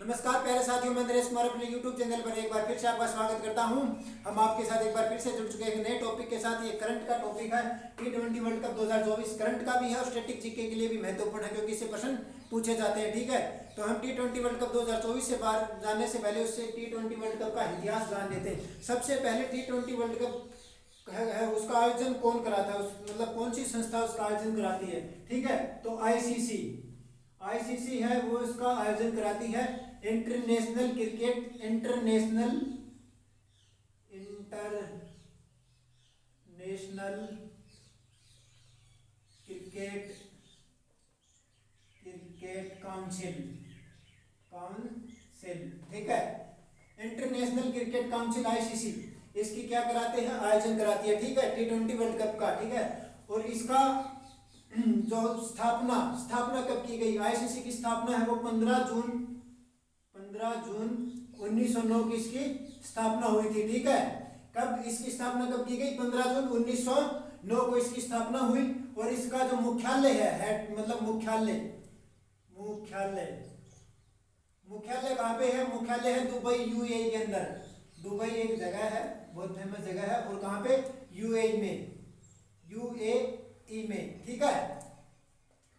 नमस्कार प्यारे साथियों, मैं नरेश कुमार अपने YouTube चैनल पर एक बार फिर से आपका स्वागत करता हूं। हम आपके साथ एक बार फिर से जुड़ चुके हैं एक नए टॉपिक के साथ। ये करंट का टॉपिक है, T20 वर्ल्ड कप 2024 करंट का भी है और स्टैटिक जीके के लिए भी महत्वपूर्ण है क्योंकि इससे प्रश्न पूछे जाते हैं। ठीक है, तो हम T20 वर्ल्ड कप 2024 से बाहर जानने से पहले उससे T20 वर्ल्ड कप का इतिहास जान लेते हैं। सबसे पहले T20 वर्ल्ड कप है उसका आयोजन कौन कराता है, मतलब कौन सी संस्था उसका आयोजन कराती है। ठीक है, तो आईसीसी है वो इसका आयोजन कराती है। International cricket council. ठीक है, इंटरनेशनल क्रिकेट काउंसिल आईसीसी इसकी क्या कराते हैं, आयोजन कराती है। ठीक है, T20 वर्ल्ड कप का। ठीक है, और इसका जो स्थापना कब की गई, आईसीसी की स्थापना है वो 15 जून 1909 की इसकी स्थापना हुई थी। ठीक है, कब इसकी स्थापना कब की गई, 15 जून 1909 को इसकी स्थापना हुई। और इसका जो मुख्यालय है मतलब मुख्यालय कहाँ पे है, मुख्यालय है दुबई यूएई के अंदर। दुबई एक जगह है, बहुत फेमस जगह है, और कहाँ पे, यूएई में। ठीक है,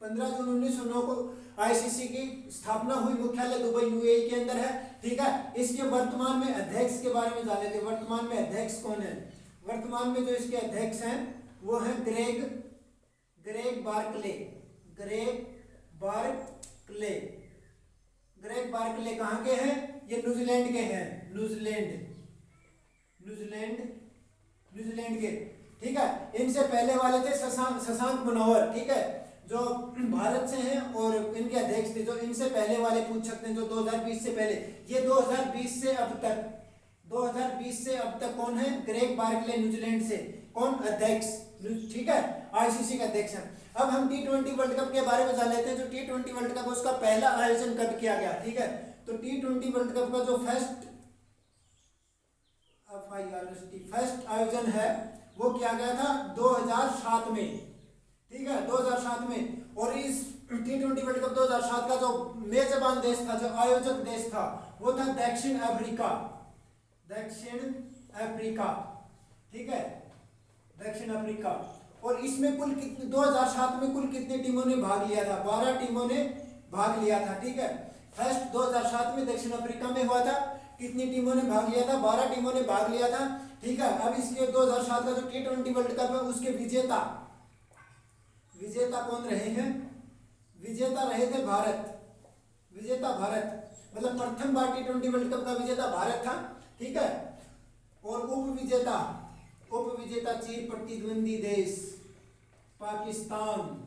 15 जून 1909 को आईसीसी की स्थापना हुई, मुख्यालय दुबई यूएई के अंदर है। ठीक है, इसके वर्तमान में अध्यक्ष के बारे में जान लेते हैं। वर्तमान में अध्यक्ष कौन है, वर्तमान में जो इसके अध्यक्ष हैं वो हैं ग्रेग बार्कले कहाँ के हैं, ये न्यूजीलैंड के हैं, न्यूजीलैंड के। ठीक है, इनसे पहले वाले थे शशांक मनोहर। ठीक है, जो भारत से हैं, और इनके अध्यक्ष थे जो इनसे पहले वाले पूछ सकते हैं, जो 2020 से पहले। ये 2020 से अब तक कौन है, ग्रेग बार्कले न्यूजीलैंड से, कौन, अध्यक्ष। ठीक है, आईसीसी का अध्यक्ष है। अब हम T20 वर्ल्ड कप के बारे में जान लेते हैं। जो T20 वर्ल्ड कप उसका पहला आयोजन कब किया गया। ठीक है, तो T20 वर्ल्ड कप का जो फर्स्ट आयोजन है वो किया गया था 2007 में। ठीक है, 2007 में। और इस T20 वर्ल्ड कप 2007 का जो मेजबान देश था, जो आयोजक देश था, वो था दक्षिण अफ्रीका। ठीक है, दक्षिण अफ्रीका। और इसमें कुल 2007 में कुल कितनी टीमों ने भाग लिया था, 12 टीमों ने भाग लिया था। ठीक है, फर्स्ट 2007 में दक्षिण अफ्रीका में हुआ था। कितनी टीमों ने भाग लिया था, 12 टीमों ने भाग लिया था। ठीक है, अब इसके 2007 का जो T20 वर्ल्ड कप है उसके विजेता कौन रहे हैं, विजेता रहे थे भारत, मतलब प्रथम बार T20 वर्ल्ड कप का विजेता भारत था। ठीक है, और उप विजेता चिर प्रतिद्वंदी देश पाकिस्तान,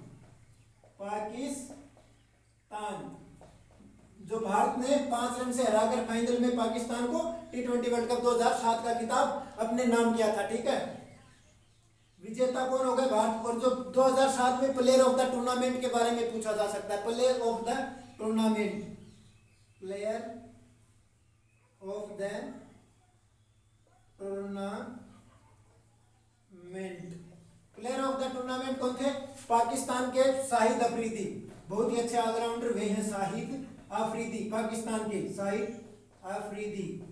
जो भारत ने 5 रन से हराकर फाइनल में पाकिस्तान को T20 वर्ल्ड कप 2007 का खिताब अपने नाम किया था। ठीक है, विजेता कौन हो गए, भारत। और जो 2007 में प्लेयर ऑफ द टूर्नामेंट के बारे में पूछा जा सकता है, प्लेयर ऑफ द टूर्नामेंट कौन थे, पाकिस्तान के शाहिद अफरीदी, बहुत ही अच्छे ऑलराउंडर वे हैं शाहिद अफरीदी, पाकिस्तान के शाहिद अफरीदी।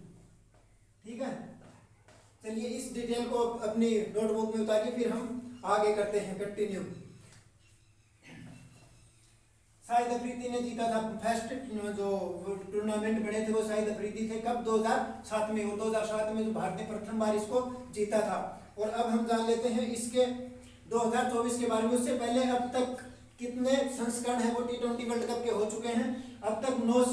ठीक है, चलिए इस डिटेल को अपनी नोटबुक में उतारिए, फिर हम आगे करते हैं, कंटिन्यू। शाहिद अफरीदी ने जीता था फर्स्ट जो टूर्नामेंट बने थे वो शाहिद अफरीदी थे। कब, 2007 में। वो 2007 में जो भारत ने प्रथम बार इसको जीता था। और अब हम जान लेते हैं इसके 2024 के बारे में। उससे पहले अब तक कितने संस्करण हैं वो T20 वर्ल्ड कप के हो चुके हैं। अब तक 9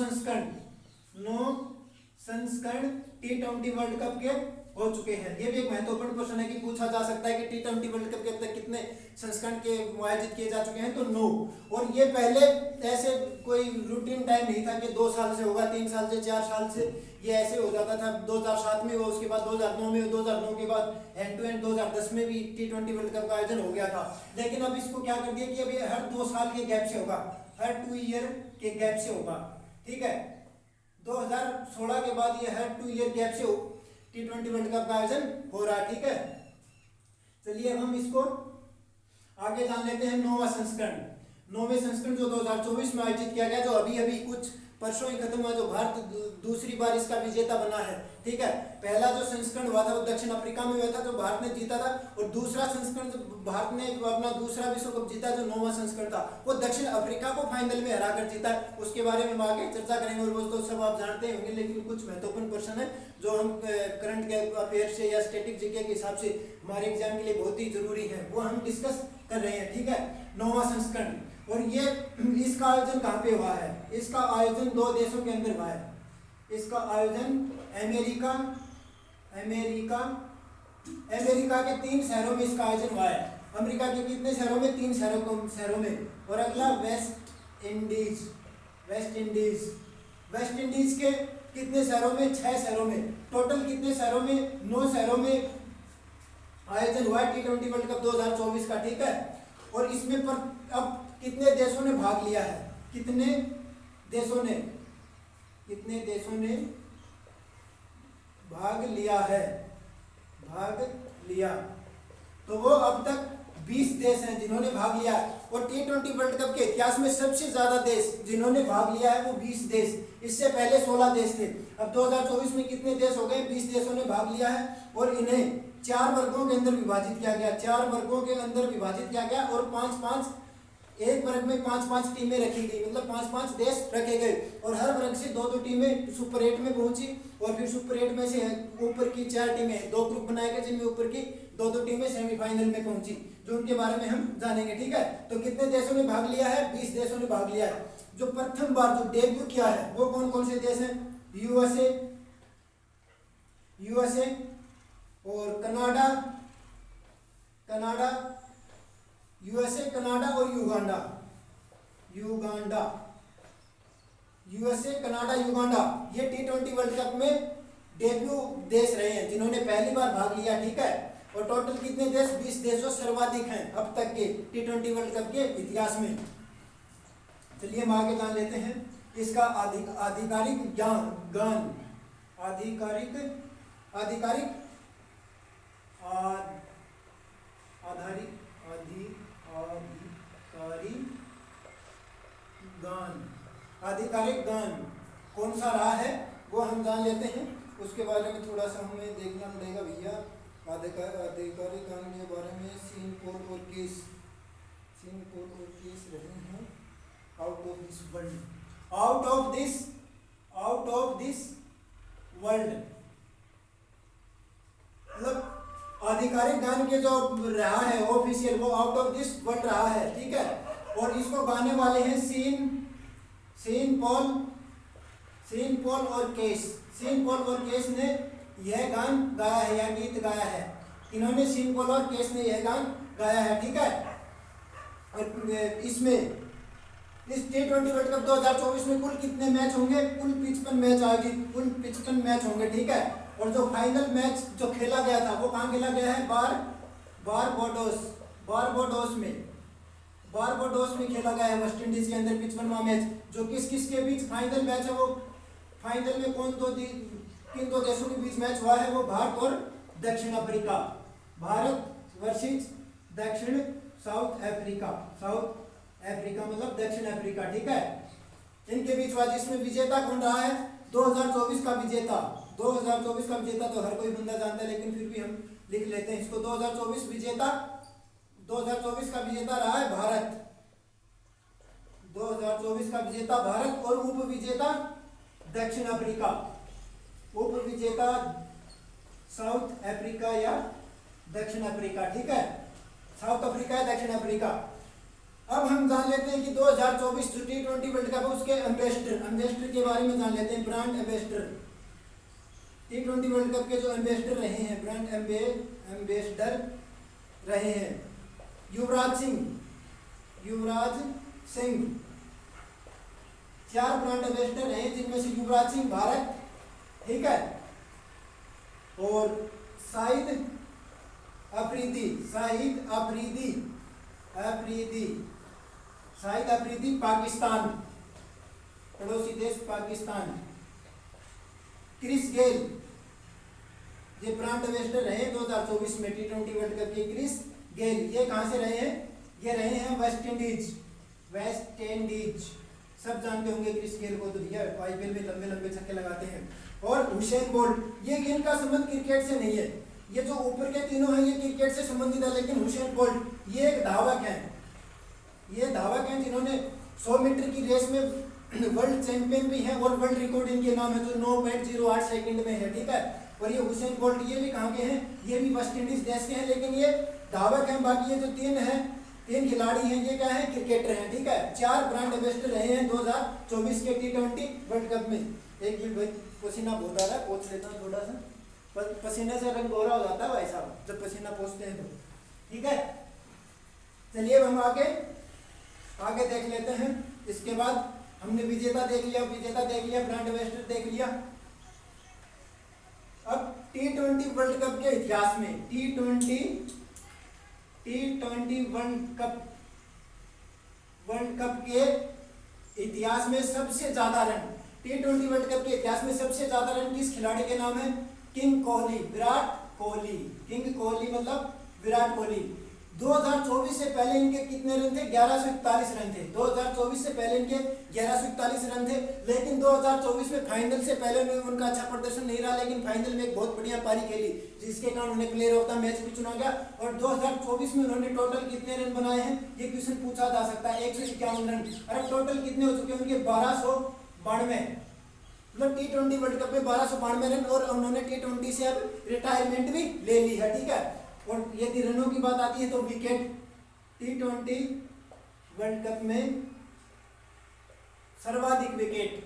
संस्करण T20 वर्ल्ड कप के हो चुके हैं। ये भी एक महत्वपूर्ण क्वेश्चन है कि पूछा जा सकता है कि T20 वर्ल्ड कप के अब तक कितने संस्करण के आयोजित किए जा चुके हैं, तो 9। और ये पहले ऐसे कोई रूटीन टाइम नहीं था कि 2 साल से होगा, 3 साल से, 4 साल से, ये ऐसे हो जाता था। 2007 में हुआ, उसके बाद 2009 में, 2009 के बाद हैंड टू हैंड 2010 में भी T20 वर्ल्ड कप का आयोजन हो गया था। लेकिन अब इसको क्या कर दिया कि अब ये हर 2 साल के गैप से होगा, हर 2 ईयर के गैप से होगा। ठीक है, 2016 के बाद ये हर 2 ईयर गैप से T20 वर्ल्ड कप का आयोजन हो रहा है। ठीक है, चलिए अब हम इसको आगे जान लेते हैं। 9वां संस्करण जो 2024 में आयोजित किया गया, जो अभी कुछ परसों ही खत्म हुआ, जो भारत दूसरी बार इसका विजेता बना है। ठीक है, पहला जो संस्करण हुआ था वो दक्षिण अफ्रीका में हुआ था, जो भारत ने जीता था, और दूसरा संस्करण जो भारत ने अपना दूसरा विश्व कप जीता, जो 9वां संस्करण था, वो दक्षिण अफ्रीका को फाइनल में हराकर जीता। उसके बारे में हम आगे चर्चा करेंगे, और वो तो सब आप जानते होंगे, लेकिन कुछ महत्वपूर्ण प्रश्न है जो हम करंट के अफेयर से या स्टैटिक जीके के हिसाब से हमारे एग्जाम के लिए बहुत ही जरूरी है, वो हम डिस्कस कर रहे हैं। ठीक है, 9वां संस्करण, और ये इसका आयोजन कहाँ पे हुआ है? इसका आयोजन 2 देशों के अंदर हुआ है। इसका आयोजन अमेरिका के 3 शहरों में इसका आयोजन हुआ है। अमेरिका के कितने शहरों में? 3 शहरों में। और अगला वेस्ट इंडीज के कितने शहरों में? 6 शहरों में। टोटल कितने शहरों में? 9 शहरों में आयोजन हुआ है T20 वर्ल्ड कप 2024 का। ठीक है, और इसमें पर अब कितने देशों ने भाग लिया है? कितने देशों ने भाग लिया? तो वो अब तक 20 देश हैं जिन्होंने भाग लिया। और T20 वर्ल्ड कप के इतिहास में सबसे ज्यादा देश जिन्होंने भाग लिया है वो 20 देश। इससे पहले 16 देश थे। अब 2024 में कितने देश हो गए? 20 देशों ने भाग लिया है, और इन्हें 4 वर्गों के अंदर विभाजित किया गया। 4 वर्गों के अंदर विभाजित किया गया, और 5-5 एक वर्ग में 5-5 टीमें रखी गई, मतलब 5-5 देश रखे गए, और हर वर्ग से 2-2 टीमें सुपर 8 में पहुंची, और फिर सुपर 8 में से ऊपर की 4 टीमें, 2 ग्रुप बनाए गए जिनमें ऊपर की 2-2 टीमें सेमीफाइनल में पहुंची, जो उनके बारे में हम जानेंगे। ठीक है, तो कितने देशों ने भाग लिया है? 20 देशों ने भाग लिया है। जो प्रथम बार जो डेब्यू किया है वो कौन कौन से देश हैं? यूएसए और कनाडा, यूएसए, कनाडा और युगांडा। यूएसए, कनाडा, युगांडा, ये T20 वर्ल्ड कप में डेब्यू देश रहे हैं जिन्होंने पहली बार भाग लिया। ठीक है, और टोटल कितने देश? 20 देश जो सर्वाधिक हैं अब तक के T20 वर्ल्ड कप के इतिहास में। चलिए हम आगे जान लेते हैं इसका आधिकारिक ज्ञान, आधिकारिक गान कौन सा रहा है वो हम जान लेते हैं। उसके बारे में थोड़ा सा हमें देखना पड़ेगा भैया। आधिकारिक गान के बारे में सीन पोल और केस रहे हैं आउट ऑफ दिस वर्ल्ड। मतलब आधिकारिक गान के जो रहा है ऑफिशियल, वो आउट ऑफ दिस वर्ल्ड रहा है। ठीक है, और इसको गाने वाले हैं सीन पॉल और केस ने यह गान गाया है या गीत गाया है। इन्होंने सीन पॉल और केस ने यह गान गाया है। ठीक है, और इसमें इस T20 वर्ल्ड कप 2024 में कुल कितने मैच होंगे? कुल 55 मैच आयोजित, कुल 55 मैच होंगे। ठीक है, और जो फाइनल मैच जो खेला गया था वो कहाँ खेला गया है? बारबाडोस में खेला गया है, वेस्ट इंडीज के अंदर 55वां मैच। जो किस के बीच फाइनल मैच है, वो फाइनल में किन 2 देशों के बीच मैच हुआ है? वो भारत और दक्षिण Africa. Bharat versus south Africa मतलब दक्षिण अफ्रीका। ठीक है, इनके बीच हुआ, जिसमें विजेता कौन रहा है? 2024 का विजेता तो हर कोई बंदा जानता है, लेकिन फिर भी हम लिख लेते हैं इसको। 2024 का विजेता रहा है भारत। 2024 का विजेता भारत, और उप विजेता दक्षिण अफ्रीका, उप विजेता साउथ अफ्रीका या दक्षिण अफ्रीका। ठीक है, साउथ अफ्रीका या दक्षिण अफ्रीका। अब हम जान लेते हैं कि 2024 जो T20 वर्ल्ड कप है उसके एम्बेसडर के बारे में जान लेते हैं। Brand ambassador, T20 world cup के जो एम्बेसडर रहे हैं, ब्रांड एम्बेसडर रहे हैं युवराज सिंह। 4 ब्रांड एम्बेसडर रहे, जिनमें से युवराज सिंह भारत। ठीक है, और शाहिद अफरीदी पाकिस्तान, पड़ोसी देश पाकिस्तान। क्रिस गेल ये ब्रांड एम्बेसडर रहे 2024 में T20 वर्ल्ड कप के। क्रिस गेल ये कहां से रहे हैं? ये रहे हैं वेस्ट इंडीज सब जानते होंगे क्रिस गेल को, तो भैया आईपीएल में लंबे लंबे छक्के लगाते हैं। और हुसैन बोल्ट, ये इनका संबंध क्रिकेट से नहीं है, ये जो ऊपर के तीनों हैं ये क्रिकेट से संबंधित है, लेकिन हुसैन बोल्ट ये एक धावक हैं, ये धावक हैं जिन्होंने 100 मीटर की रेस में वर्ल्ड चैंपियन भी हैं और वर्ल्ड रिकॉर्ड इनके नाम है जो 9.08 सेकंड में है, ठीक है। और ये हुसैन बोल्ट ये भी कहाँ के हैं, ये भी वेस्ट इंडीज देश के हैं, लेकिन ये धावक हैं। बाकी ये जो तीन खिलाड़ी हैं ये क्या है, क्रिकेटर हैं, ठीक है। 4 ब्रांड एम्बेसडर रहे हैं 2024 के T20 वर्ल्ड कप में। एक मिनट, पसीना बहुत आ रहा है, पोंछ लेता हूँ थोड़ा सा, पसीने से रंग गोरा हो जाता है भाई साहब जब पसीना पोंछते हैं तो, ठीक है। चलिए अब हम आगे देख लेते हैं। इसके बाद हमने विजेता देख लिया, ब्रांड एम्बेसडर देख लिया। अब T20 वर्ल्ड कप के इतिहास में T20 वर्ल्ड कप के इतिहास में सबसे ज्यादा रन, T20 वर्ल्ड कप के इतिहास में सबसे ज्यादा रन किस खिलाड़ी के नाम है, किंग कोहली, विराट कोहली। किंग कोहली मतलब विराट कोहली। 2024 से पहले इनके कितने रन थे, 1141 रन थे। 2024 से पहले इनके 1141 रन थे, लेकिन 2024 में फाइनल से पहले उनका अच्छा प्रदर्शन नहीं रहा, लेकिन फाइनल में एक बहुत बढ़िया पारी खेली जिसके कारण उन्हें प्लेयर ऑफ द मैच भी चुना गया। और 2024 में उन्होंने टोटल कितने रन बनाए हैं ये क्वेश्चन पूछा जा सकता है, 151 रन। और अब टोटल कितने हो चुके हैं उनके, 1292, मतलब T20 वर्ल्ड कप में 1292 रन, और उन्होंने T20 से अब रिटायरमेंट भी ले ली है, ठीक है। और यदि रनों की बात आती है तो विकेट, T20 वर्ल्ड कप में सर्वाधिक विकेट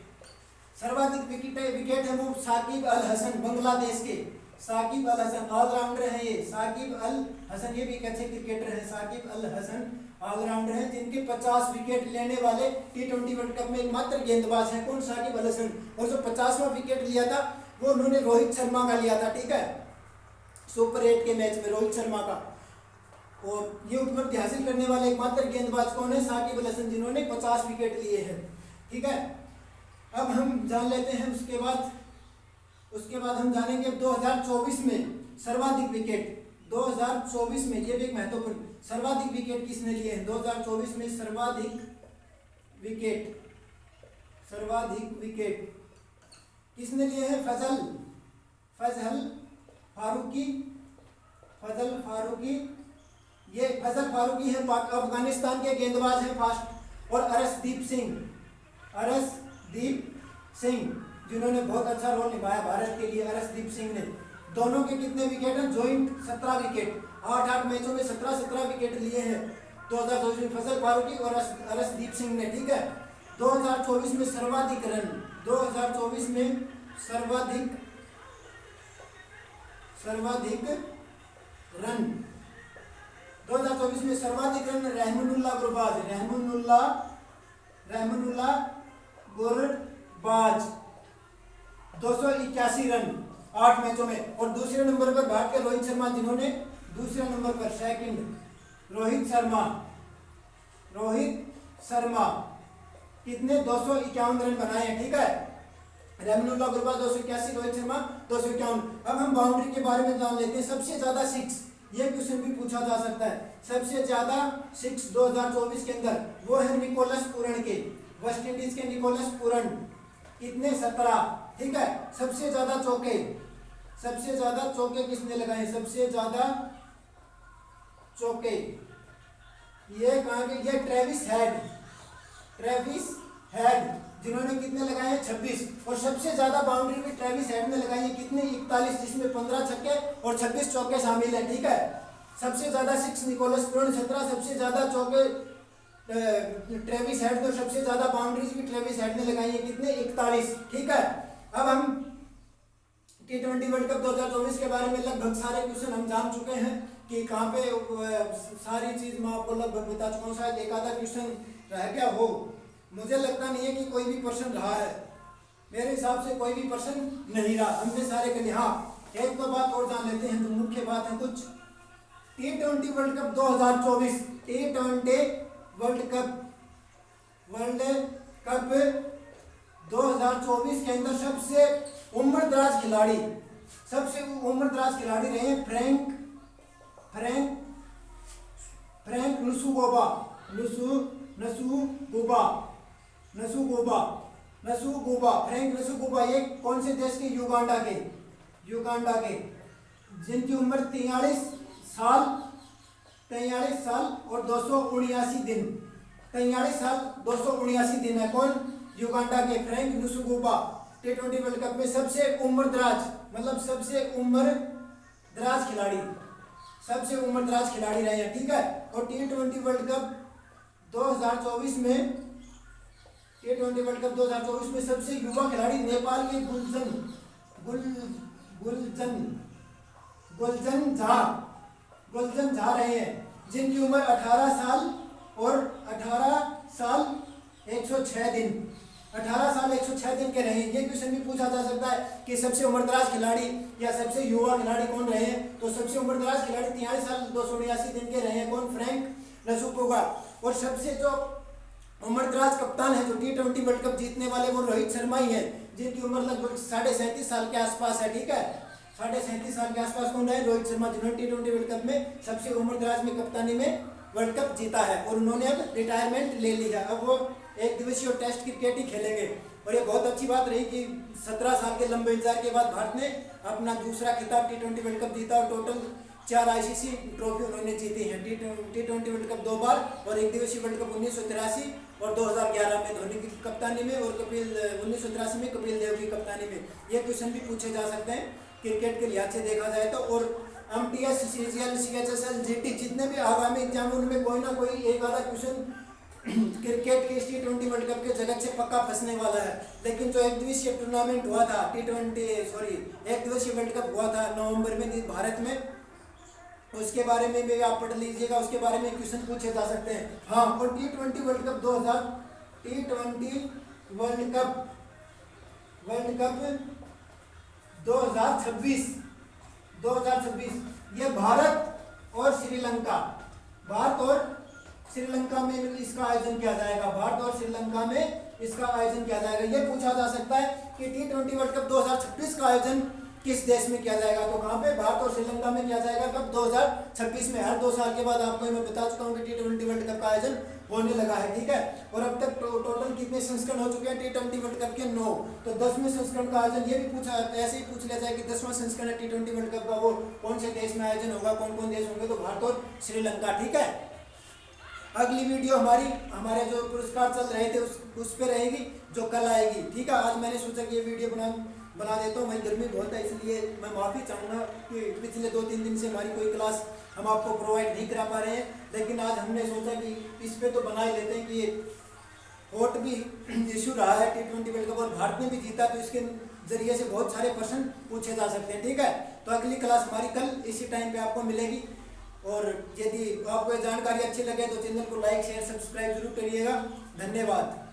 है वो साकिब अल हसन, बांग्लादेश के साकिब अल हसन, ऑलराउंडर हैं ये। साकिब अल हसन ये भी एक अच्छे क्रिकेटर हैं, साकिब अल हसन ऑलराउंडर हैं जिनके 50 विकेट लेने वाले T20 वर्ल्ड कप में एकमात्र गेंदबाज हैं। कौन, साकिब अल हसन। और जो 50वां विकेट लिया था वो उन्होंने रोहित शर्मा का लिया था, ठीक है, सुपर 8 के मैच में रोहित शर्मा का। और ये उपलब्धि हासिल करने वाले एकमात्र गेंदबाज कौन है, साकिब अल हसन, जिन्होंने 50 विकेट लिए हैं, ठीक है। अब हम जान लेते हैं उसके बाद हम जानेंगे 2024 में सर्वाधिक विकेट। 2024 में ये भी एक महत्वपूर्ण, सर्वाधिक विकेट किसने लिए हैं 2024 में, सर्वाधिक विकेट किसने लिए हैं, फजल फारूकी। ये फजल फारूकी है, अफगानिस्तान के गेंदबाज हैं फास्ट। और अरशदीप सिंह जिन्होंने बहुत अच्छा रोल निभाया भारत के लिए, अरशदीप सिंह ने। दोनों के कितने विकेट हैं, जॉइंट 17 विकेट, 8 मैचों में 17 विकेट लिए हैं 2024 में फजल फारूकी और अरशदीप सिंह ने, ठीक है। 2024 में सर्वाधिक रन, 2024 में सर्वाधिक रन रहमानुल्लाह गुरबाज 281 रन 8 मैचों में। और दूसरे नंबर पर भारत के रोहित शर्मा, जिन्होंने दूसरे नंबर पर, सेकंड रोहित शर्मा कितने 251 रन बनाए हैं, ठीक है। रहमानुल्लाह गुरबाज 281, रोहित शर्मा 251। अब हम बाउंड्री के बारे में जान लेते हैं। सबसे ज्यादा 6, ये क्वेश्चन भी पूछा जा सकता है, सबसे ज्यादा 6 2024 के अंदर वो है निकोलस पूरन के, वेस्ट इंडीज के निकोलस पूरन, कितने 17, ठीक है। सबसे ज्यादा चौके किसने लगाए, सबसे ज्यादा चौके ये कहाँ के, ये ट्रेविस हेड जिन्होंने कितने लगाए हैं 26। और सबसे ज्यादा बाउंड्री भी ट्रेविस हेड ने लगाई है, कितने 41, जिसमें 15 छक्के और 26 चौके शामिल है, ठीक है। सबसे ज्यादा 6 निकोलस पूरन 17, सबसे ज्यादा चौके ट्रेविस हेड ने, सबसे ज्यादा बाउंड्रीज भी ट्रेविस हेड ने लगाई है, कितने 41, ठीक है। अब हम T20 वर्ल्ड कप 2024 के बारे में लगभग सारे क्वेश्चन हम जान चुके हैं कि कहाँ पे, सारी चीज मैं आपको लगभग बता चुका हूँ। शायद एक आधा क्वेश्चन रह गया हो, मुझे लगता नहीं है कि कोई भी प्रश्न रहा है, मेरे हिसाब से कोई भी प्रश्न नहीं रहा, हमने सारे कर लिए। हाँ, एक तो बात और जान लेते हैं जो मुख्य बात है कुछ। T20 world cup 2024, T20 world cup 2024 के अंदर सबसे उम्रदराज खिलाड़ी रहे फ्रैंक नसूबोबा नसुगोबा, नसुगोबा, फ्रैंक नसुगोबा, ये कौन से देश के? युगांडा के, युगांडा के, जिनकी उम्र 43 साल और 279 दिन, 43 साल 279 दिन है। कौन? युगांडा के फ्रैंक नसुगोबा T20 वर्ल्ड कप में सबसे उम्रदराज, मतलब सबसे उम्रदराज खिलाड़ी, सबसे उम्रदराज खिलाड़ी रहे हैं, ठीक है। और T20 वर्ल्ड कप 2024 में, T20 वर्ल्ड कप 2024 में सबसे युवा खिलाड़ी नेपाल के गुलजन झा रहे हैं, जिनकी उम्र 18 साल और 106 दिन, 18 साल 106 दिन के रहे हैं। ये क्वेश्चन भी पूछा जा सकता है कि सबसे उम्रदराज खिलाड़ी या सबसे युवा खिलाड़ी कौन रहे हैं? तो सबसे उम्रदराज खिलाड़ी 43 साल 279 दिन के रहे हैं। कौन? फ्रैंक नसुगोबा। और सबसे जो उम्रदराज कप्तान है जो T20 वर्ल्ड कप जीतने वाले, वो रोहित शर्मा ही है, जिनकी उम्र लगभग 37.5 साल के आसपास है, ठीक है। 37.5 साल के आसपास कौन है? रोहित शर्मा, जिन्होंने T20 वर्ल्ड कप में सबसे उम्रदराज में कप्तानी में वर्ल्ड कप जीता है और उन्होंने अब रिटायरमेंट ले ली है। अब वो एक दिवसीय और टेस्ट क्रिकेट ही खेलेंगे। और ये बहुत अच्छी बात रही कि 17 साल के लंबे इंतजार के बाद भारत ने अपना दूसरा खिताब T20 वर्ल्ड कप जीता और टोटल 4 ICC ट्रॉफी उन्होंने जीती हैं। T20 वर्ल्ड कप 2 बार और एक दिवसीय वर्ल्ड कप 1983 और 2011 में धोनी की कप्तानी में, और 1983 में कपिल देव की कप्तानी में। ये क्वेश्चन भी पूछे जा सकते हैं क्रिकेट के लिहाज से देखा जाए तो। और MTS, CGL, CHSL, GT जितने भी आगामी एग्जाम उनमें कोई ना कोई एक आधा क्वेश्चन क्रिकेट के T20 वर्ल्ड कप के जगत से पक्का फंसने वाला है। लेकिन जो एक दिवसीय टूर्नामेंट हुआ था एक दिवसीय वर्ल्ड कप हुआ था नवंबर में भारत में, उसके बारे में भी आप पढ़ लीजिएगा, उसके बारे में क्वेश्चन पूछे जा सकते हैं। हाँ, और T20 वर्ल्ड कप 2026 ये भारत और श्रीलंका में इसका आयोजन किया जाएगा। भारत और श्रीलंका में इसका आयोजन किया जाएगा। ये पूछा जा सकता है कि T20 वर्ल्ड कप 2026 का आयोजन किस देश में किया जाएगा? तो कहाँ पे? भारत और श्रीलंका में किया जाएगा। कब? 2026 में। हर 2 साल के बाद आपको मैं बता चुका हूँ कि T20 वर्ल्ड कप का आयोजन होने लगा है, ठीक है। और अब तक टोटल कितने संस्करण हो चुके हैं T20 वर्ल्ड कप के? 9। तो 10वें संस्करण का आयोजन, ये भी पूछा, ऐसे ही पूछ लिया जाए कि 10वां संस्करण है T20 वर्ल्ड कप का, वो कौन से देश में आयोजन होगा, कौन कौन देश होंगे? तो भारत और श्रीलंका, ठीक है। अगली वीडियो हमारे जो पुरस्कार चल रहे थे उस पे रहेगी, जो कल आएगी, ठीक है। आज मैंने सोचा कि ये वीडियो बना देता हूँ। वही गर्मी बहुत है, इसलिए मैं माफ़ी चाहूँगा कि पिछले 2-3 दिन से हमारी कोई क्लास हम आपको प्रोवाइड नहीं करा पा रहे हैं। लेकिन आज हमने सोचा कि इस पे तो बना ही लेते हैं कि ये हॉट भी इशू रहा है T20 वर्ल्ड कप और भारत ने भी जीता, तो इसके जरिए से बहुत सारे प्रश्न पूछे जा सकते हैं, ठीक है। तो अगली क्लास हमारी कल इसी टाइम पे आपको मिलेगी। और यदि आपको ये जानकारी अच्छी लगे तो चैनल को लाइक, शेयर, सब्सक्राइब जरूर करिएगा। धन्यवाद।